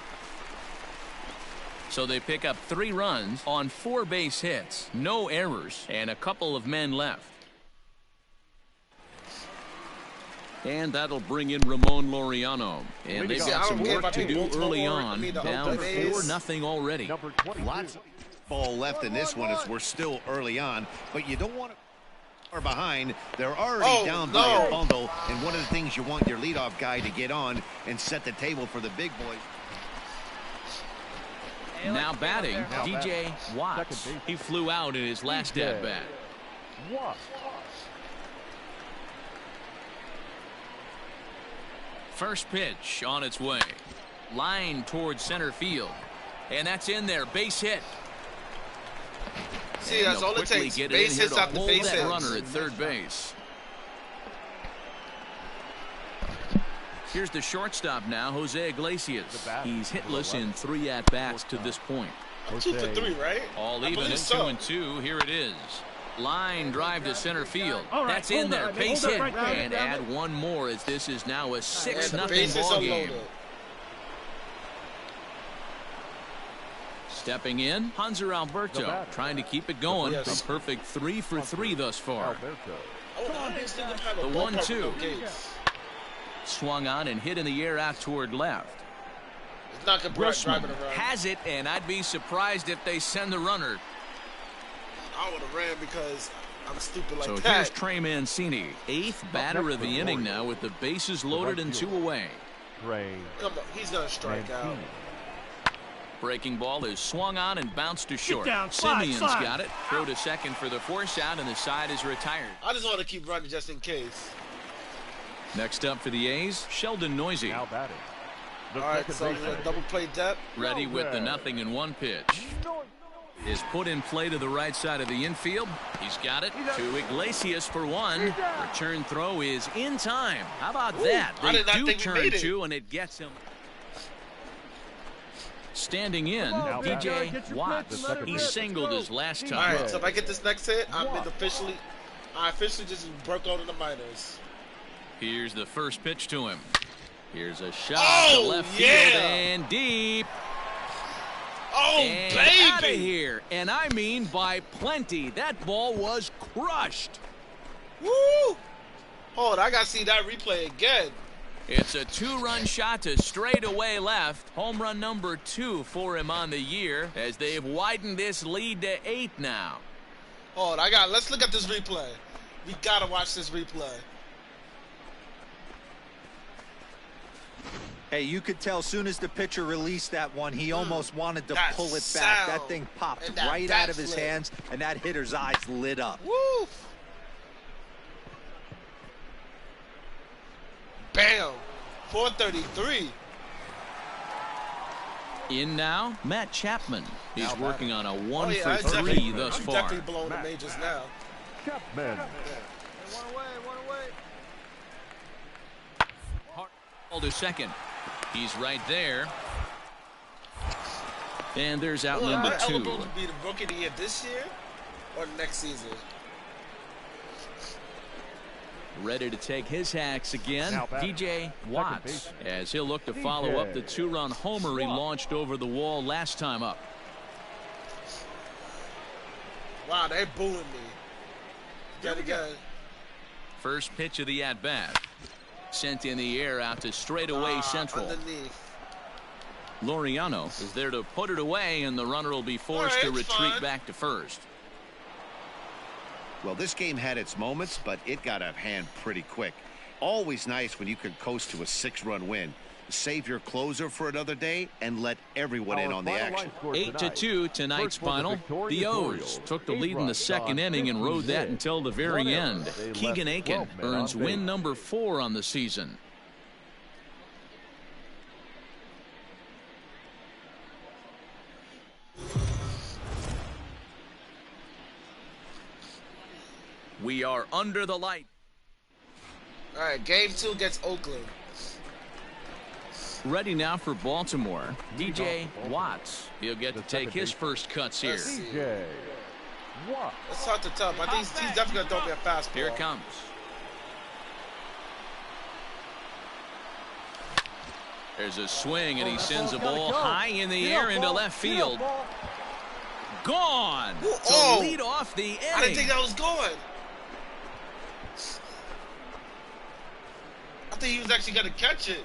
So they pick up 3 runs on 4 base hits, no errors, and a couple of men left. And that'll bring in Ramon Laureano. And they've got some work to do early on. Down 4-0 already. Lots of ball left in this one as we're still early on, but you don't want to are behind. They're already down by a bundle, and one of the things you want your leadoff guy to get on and set the table for the big boys. Now batting, DJ Watts. He flew out in his last at-bat. First pitch on its way. Line towards center field. And that's in there. Base hit. See, that's all it takes. Base hits out the base hits. Runner at third base. Here's the shortstop now, Jose Iglesias. He's hitless in 3 at-bats to this point. 2 for 3, right? All even at 2-2. Here it is. Line drive to center field. That's in there. Base hit. And add one more as this is now a 6-0 ball game. Stepping in, Hanser Alberto trying to keep it going. A perfect 3 for 3 thus far. The 1-2. Swung on and hit in the air out toward left. It's not good driving around. Has it, and I'd be surprised if they send the runner. I would have ran because I'm stupid like that. So here's Trey Mancini, 8th batter of the inning now with the bases loaded and 2 away. Come on, he's going to strike out. Breaking ball is swung on and bounced to short. Simeon's got it. Throw to second for the force out, and the side is retired. I just want to keep running just in case. Next up for the A's, Sheldon Noisy. Now batting. All right, so double play depth. Ready with the 0-1 pitch. Is put in play to the right side of the infield. He's got it to Iglesias for 1. Return throw is in time. How about that? They do turn 2, and it gets him. Standing in, DJ Watts. He singled his last time. All right, so if I get this next hit, I officially just broke out in the minors. Here's the first pitch to him. Here's a shot to left field and deep. And baby! Out of here, and I mean by plenty. That ball was crushed. Woo! Hold on, I gotta see that replay again. It's a 2-run shot to straightaway left. Home run number 2 for him on the year as they've widened this lead to 8 now. Hold on, let's look at this replay. We gotta watch this replay. Hey, you could tell as soon as the pitcher released that one, he almost wanted to pull it back. That thing popped right out of his hands, and that hitter's eyes lit up. Woo! Bam! 433. In now, Matt Chapman. He's working on a 1 for 3 thus far. Definitely blowing the majors now. Chapman. One away. Ball to second. He's right there. And there's out number 2. Eligible to be the rookie of the year this year or next season? Ready to take his hacks again, DJ Watts, as he'll look to follow up the 2-run homer he launched over the wall last time up. Wow, they're booing me. Gotta go. First pitch of the at-bat. Sent in the air out to straightaway central. Underneath. Laureano is there to put it away, and the runner will be forced to retreat back to first. Well, this game had its moments, but it got out of hand pretty quick. Always nice when you could coast to a 6-run win. Save your closer for another day and let everyone in on the action. 8-2 tonight's final. The O's took the lead in the second inning and rode that until the very end. Keegan Aiken earns win number 4 on the season. We are under the light. All right, game 2 gets Oakland. Ready now for Baltimore, DJ Watts. He'll get to take his first cuts here. DJ Watts. It's hard to tell, but he's definitely going to throw me a fastball. Here it comes. There's a swing, and he sends a ball high in the air into left field. Gone to lead off the inning. I didn't think that was going. I think he was actually going to catch it.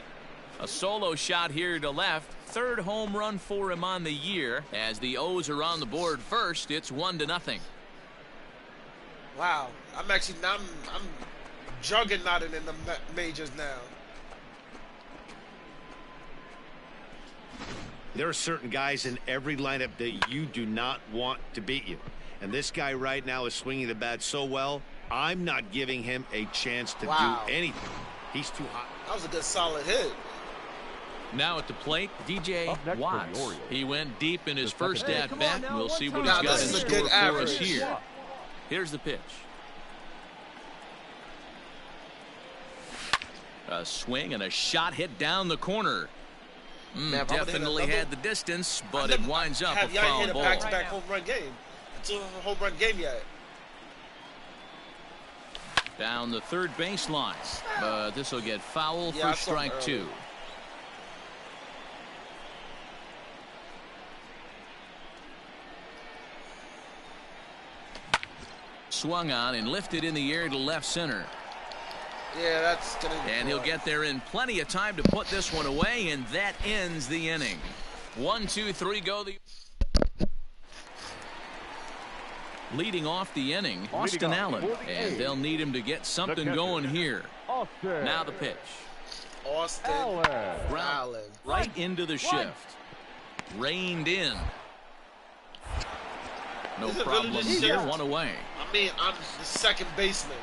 A solo shot here to left. Third home run for him on the year. As the O's are on the board first, it's 1-0. Wow. I'm juggernauting in the majors now. There are certain guys in every lineup that you do not want to beat you. And this guy right now is swinging the bat so well, I'm not giving him a chance to do anything. He's too hot. That was a good solid hit. Now at the plate, DJ Watts. He went deep in his first at-bat. We'll see what he's got in store for us here. Here's the pitch. A swing and a shot hit down the corner. Definitely had the distance, but it winds up a foul ball. Back-to-back home run game. It's a home run game yet. Down the third baseline, but this will get foul for strike 2. Swung on and lifted in the air to left center. Yeah, that's gonna be and he'll get there in plenty of time to put this one away, and that ends the inning. 1, 2, 3 go. Leading off the inning, Austin Allen, and they'll need him to get something going here. Now the pitch. Austin Allen. Right into the shift. Reined in. No problem here. One away. I mean, I'm the second baseman.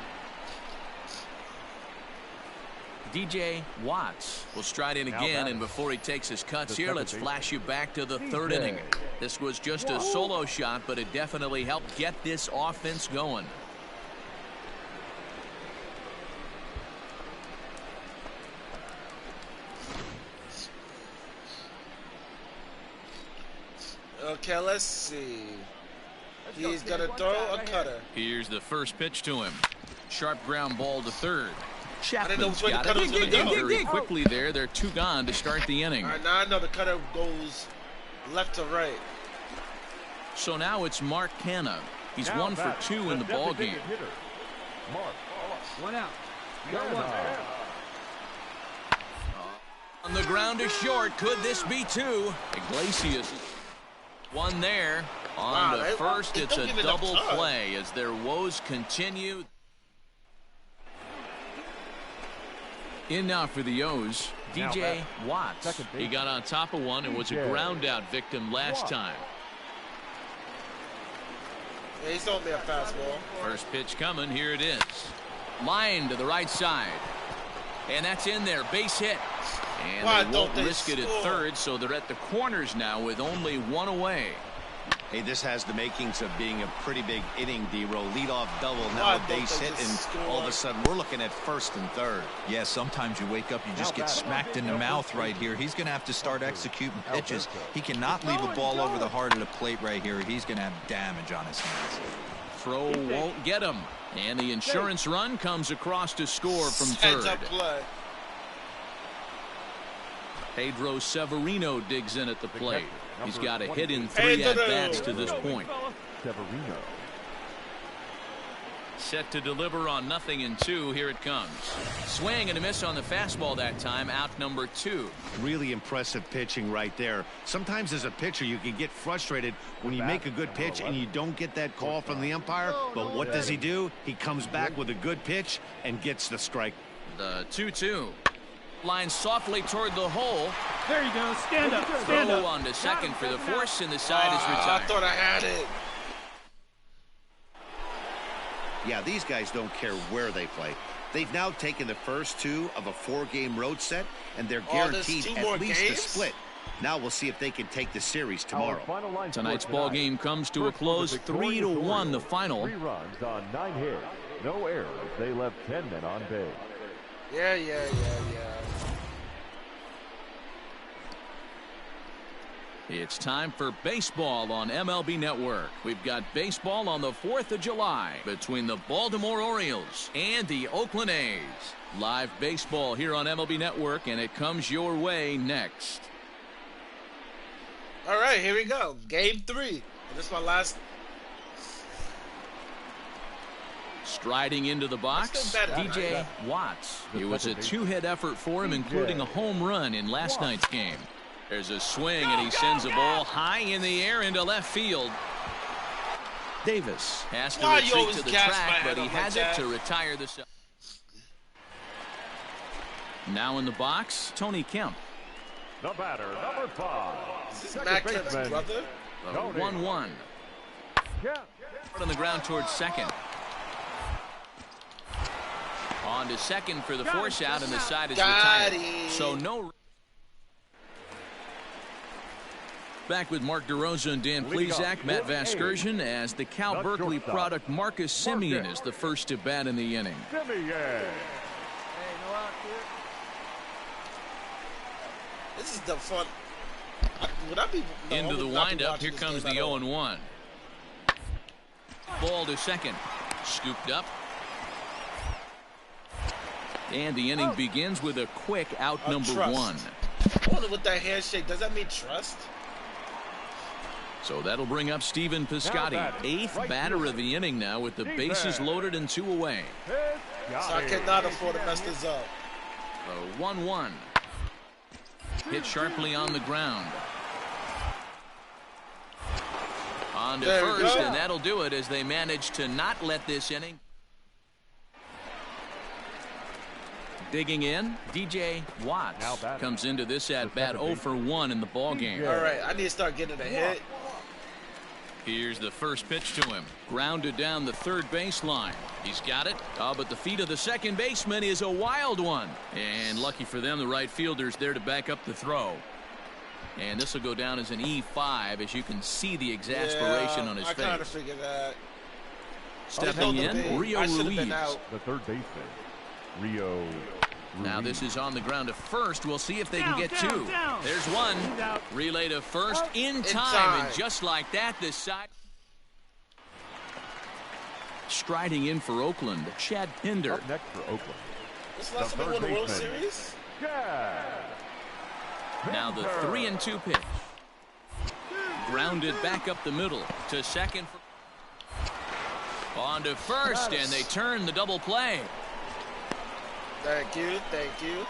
DJ Watts will stride in again, and before he takes his cuts here, let's flash you back to the third inning. This was just a solo shot, but it definitely helped get this offense going. Okay, let's see. He's gonna throw a cutter. Here's the first pitch to him. Sharp ground ball to third. Chapman's got it very quickly there. They're 2 gone to start the inning. All right, now I know the cutter goes left to right. So now it's Mark Canha. He's 1 for 2 in the ball game. One out. You got one. On the ground is short. Could this be 2? Iglesias. 1 there. On the first, it's a double play as their woes continue. In now for the O's, DJ Watts. He got on top of one and was a ground out victim last time. Yeah, he's throwing me a fastball. First pitch coming. Here it is. Line to the right side. And that's in there. Base hit. And they won't risk it at third, so they're at the corners now with only 1 away. Hey, this has the makings of being a pretty big inning, D-Row. Leadoff double, now a base hit, and all of a sudden we're looking at first and third. Yeah, sometimes you wake up, you just get smacked in the mouth right here. He's going to have to start executing pitches. He cannot leave a ball over the heart of the plate right here. He's going to have damage on his hands. Throw won't get him. And the insurance run comes across to score from third. Pedro Severino digs in at the plate. He's got a hit in 3 at-bats to this point. Severino. Set to deliver on 0-2. Here it comes. Swing and a miss on the fastball that time. Out number 2. Really impressive pitching right there. Sometimes as a pitcher you can get frustrated when you make a good pitch and you don't get that call from the umpire. But what does he do? He comes back with a good pitch and gets the strike. The 2-2. Line softly toward the hole. There you go. Stand up. Stand up. On to second for the force, and the side is retired. I thought I had it. Yeah, these guys don't care where they play. They've now taken the first 2 of a 4-game road set, and they're guaranteed at least a split. Now we'll see if they can take the series tomorrow. Tonight's ball game comes to a close. 3-1 the final. 3 runs on 9 hits. No errors. They left 10 men on base. Yeah. It's time for baseball on MLB Network. We've got baseball on the 4th of July between the Baltimore Orioles and the Oakland A's. Live baseball here on MLB Network, and it comes your way next. All right, here we go. Game 3. And this is my last. Striding into the box, DJ Watts. It was a two-hit effort for him, including a home run in last night's game. There's a swing, and he sends a ball high in the air into left field. Davis has to retreat to the track, but he has it to retire the. Now in the box, Tony Kemp. The batter, number 5. This is Matt Kemp's brother. 1-1. On the ground towards second. On to second for the force out, and the side is retired. So no. Back with Mark DeRosa and Dan Plesac, Matt Vasgersian, as the Cal Berkeley product Marcus Semien is the first to bat in the inning. This is the fun. Would I be into the windup? Here comes the 0-1. Ball to second. Scooped up. And the inning begins with a quick out number 1. I wonder with that handshake, does that mean trust? So that'll bring up Stephen Piscotty, 8th batter of the inning now with the bases loaded and 2 away. So I cannot afford to mess this up. 1-1. Hit sharply on the ground. On to first, and that'll do it as they manage to not let this inning. Digging in, DJ Watts comes into this at bat 0 for 1 in the ball game. All right, I need to start getting a hit. Here's the first pitch to him. Grounded down the third baseline. He's got it. But the feet of the second baseman is a wild one. And lucky for them, the right fielder's there to back up the throw. And this will go down as an E5, as you can see the exasperation on his face. I kind of figured that. Stepping in, Rio Ruiz. The third baseman, Rio Ruiz. Now this is on the ground to first. We'll see if they can get 2. There's 1. Relay to first in time. And just like that, this side. Striding in for Oakland, Chad Pinder. Up next for Oakland. This last time we won the World Series? Now the 3-2 pitch. Grounded back up the middle to second. On to first, and they turn the double play. Thank you, thank you.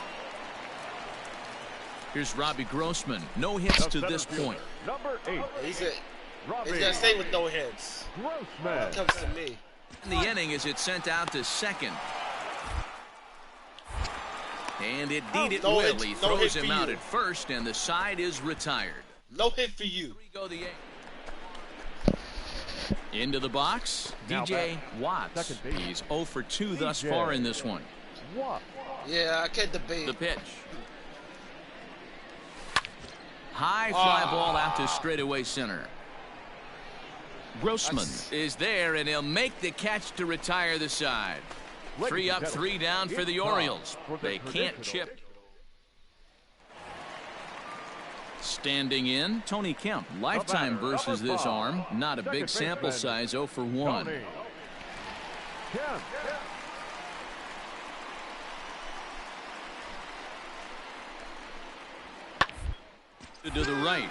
Here's Robbie Grossman. No hits to this point. Number 8. He's gonna stay with no hits. Grossman. It comes to me. In the inning as it's sent out to second. And indeed it will. He throws him out at first, and the side is retired. No hit for you. Into the box, DJ Watts. He's 0 for 2 thus far in this one. Yeah, I can't debate. The pitch. High fly ball out to straightaway center. Grossman is there, and he'll make the catch to retire the side. 3 up, 3 down for the Orioles. They can't chip. Standing in, Tony Kemp. Lifetime versus this arm. Not a big sample size, 0 for 1. To the right.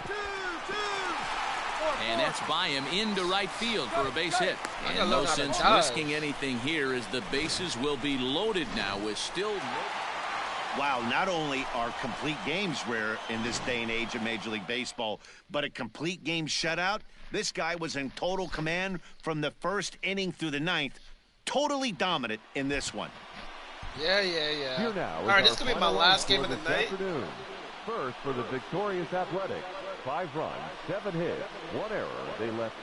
And that's by him into right field for a base hit. And no sense risking anything here, as the bases will be loaded now with still. Wow, not only are complete games rare in this day and age of Major League Baseball, but a complete game shutout. This guy was in total command from the first inning through the 9th. Totally dominant in this one. Yeah. Here now all right, this could be my last game of the night. Afternoon. First for the victorious Athletics. 5 runs, 7 hits, 1 error. They left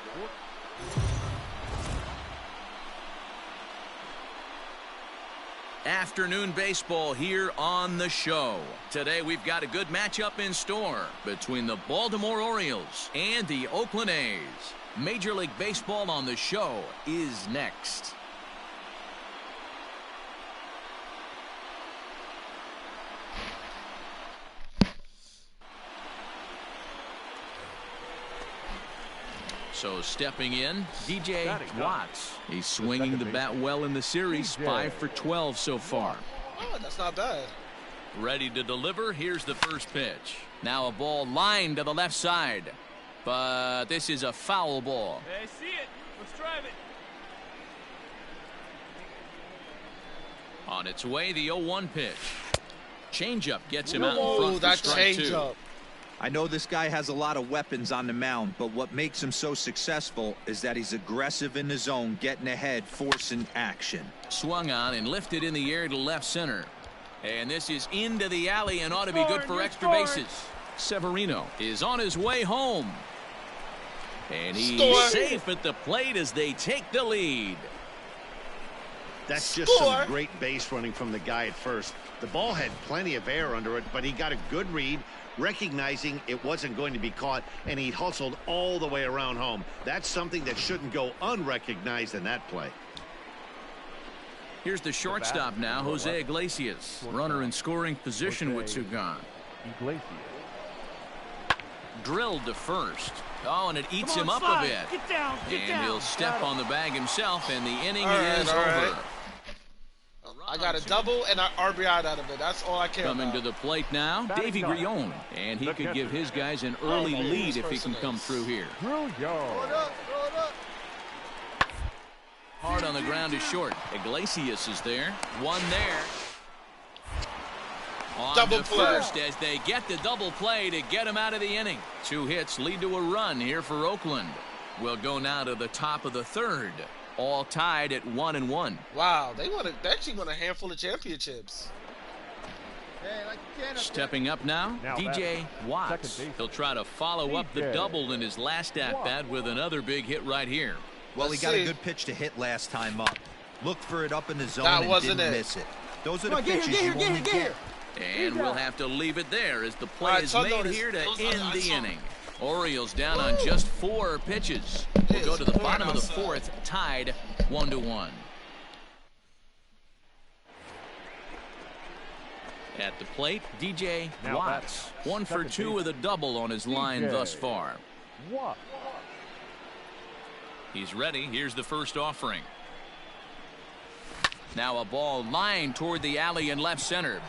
4. Afternoon baseball here on the show. Today we've got a good matchup in store between the Baltimore Orioles and the Oakland A's. Major League Baseball on the show is next. So stepping in, DJ Watts. He's swinging the bat well in the series, 5 for 12 so far. Oh, that's not bad. Ready to deliver. Here's the first pitch. Now a ball lined to the left side. But this is a foul ball. Hey, I see it. Let's drive it. On its way, the 0-1 pitch. Changeup gets him out in Oh, front that for strike 2. changeup. I know this guy has a lot of weapons on the mound, but what makes him so successful is that he's aggressive in the zone, getting ahead, forcing action. Swung on and lifted in the air to left center. And this is into the alley and ought to be good for extra bases. Severino is on his way home. And he's safe at the plate as they take the lead. That's just some great base running from the guy at first. The ball had plenty of air under it, but he got a good read, recognizing it wasn't going to be caught, and he hustled all the way around home. That's something that shouldn't go unrecognized in that play. Here's the shortstop now, Jose Iglesias. Runner in scoring position with two gone. Drilled to first. Oh, and it eats him up a bit. Get down. And he'll step on the bag himself, and the inning is over. I got a double and an RBI out of it. That's all I care about. Coming to the plate now, Davy Grion. And he could give his guys an early lead if he can come through here. Hard on the ground is short. Iglesias is there. One there. On double to play. First as they get the double play to get him out of the inning. 2 hits lead to a run here for Oakland. We'll go now to the top of the third. All tied at 1-1. Wow, they actually won a handful of championships. Stepping up now, DJ Watts. He'll try to follow up the double in his last at-bat with another big hit right here. Well, he got a good pitch to hit last time up. Looked for it up in the zone That and wasn't didn't it. miss it. Those are the pitches you only get. And we'll have to leave it there as the play is made here to end the inning. Orioles down on just 4 pitches. We'll go to the bottom of the 4th, tied 1-1. At the plate, DJ Watts. 1 for 2 with a double on his line thus far. He's ready. Here's the first offering. Now a ball lined toward the alley in left center.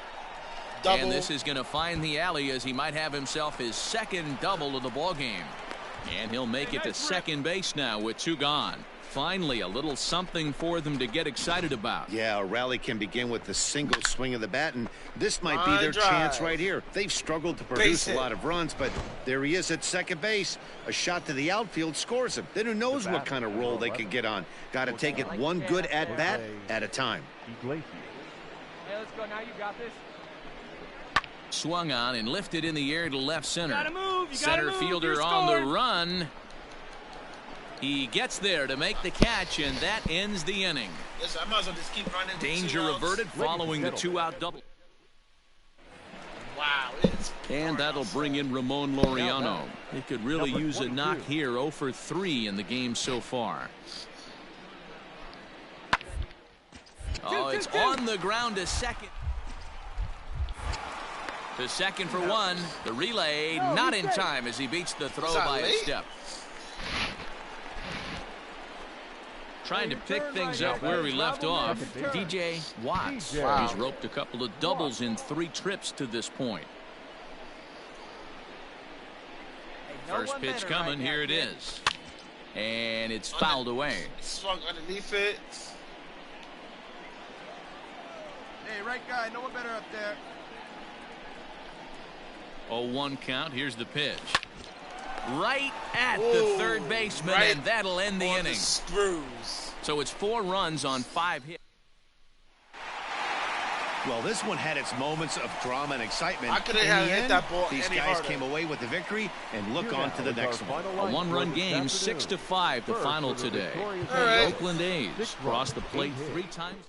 Double. And this is going to find the alley as he might have himself his second double of the ball game. And he'll make it to second base now with 2 gone. Finally, a little something for them to get excited about. Yeah, a rally can begin with the single swing of the bat, and this might be their chance right here. They've struggled to produce a lot of runs, but there he is at second base. A shot to the outfield scores him. Then who knows what kind of role they could get on. Got to take it one good at-bat at a time. Hey, let's go. Now you got this. Swung on and lifted in the air to left center. You gotta move. Center fielder on the run. He gets there to make the catch, and that ends the inning. Listen, I might as well just keep running. Danger averted following the 2-out double. Wow, it's And that'll bring in Ramon Laureano. He could really use a knock here. 0 for 3 in the game so far. Oh, it's on the ground to second. To second for 1. The relay not in time as he beats the throw by a step. Trying to pick things up where he left off. DJ Watts. Wow. He's roped a couple of doubles in 3 trips to this point. First pitch coming. Here it is. And it's fouled away. Swung underneath it. Hey, right guy. No one better up there. 0-1 count. Here's the pitch. Right at the third baseman, and that'll end the inning. Screws. So it's 4 runs on 5 hits. Well, this one had its moments of drama and excitement. I couldn't In have the hit end, that ball these any guys harder. came away with the victory and look on to the next one. A 1-run game, 6-5, the final today. right. Oakland A's crossed the plate 3 times.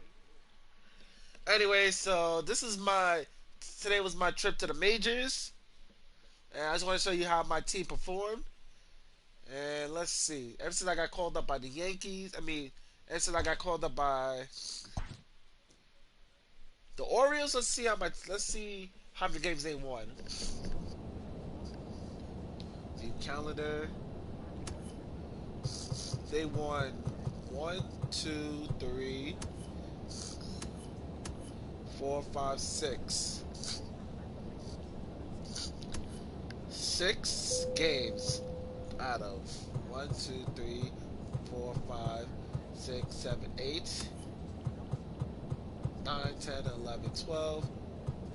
Anyway, so today was my trip to the majors. And I just want to show you how my team performed. And let's see. Ever since I got called up by the Yankees, ever since I got called up by the Orioles, let's see how many games they won. The calendar. They won 1, 2, 3, 4, 5, 6. 6 games out of 1, 2, 3, 4, 5, 6, 7, 8, 9, 10, 11, 12,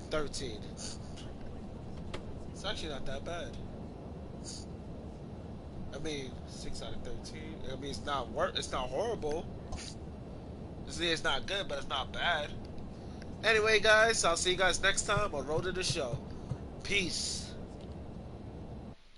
13. It's actually not that bad. I mean, 6 out of 13. I mean, it's not horrible. It's not good, but it's not bad. Anyway, guys, I'll see you guys next time on Road to the Show. Peace.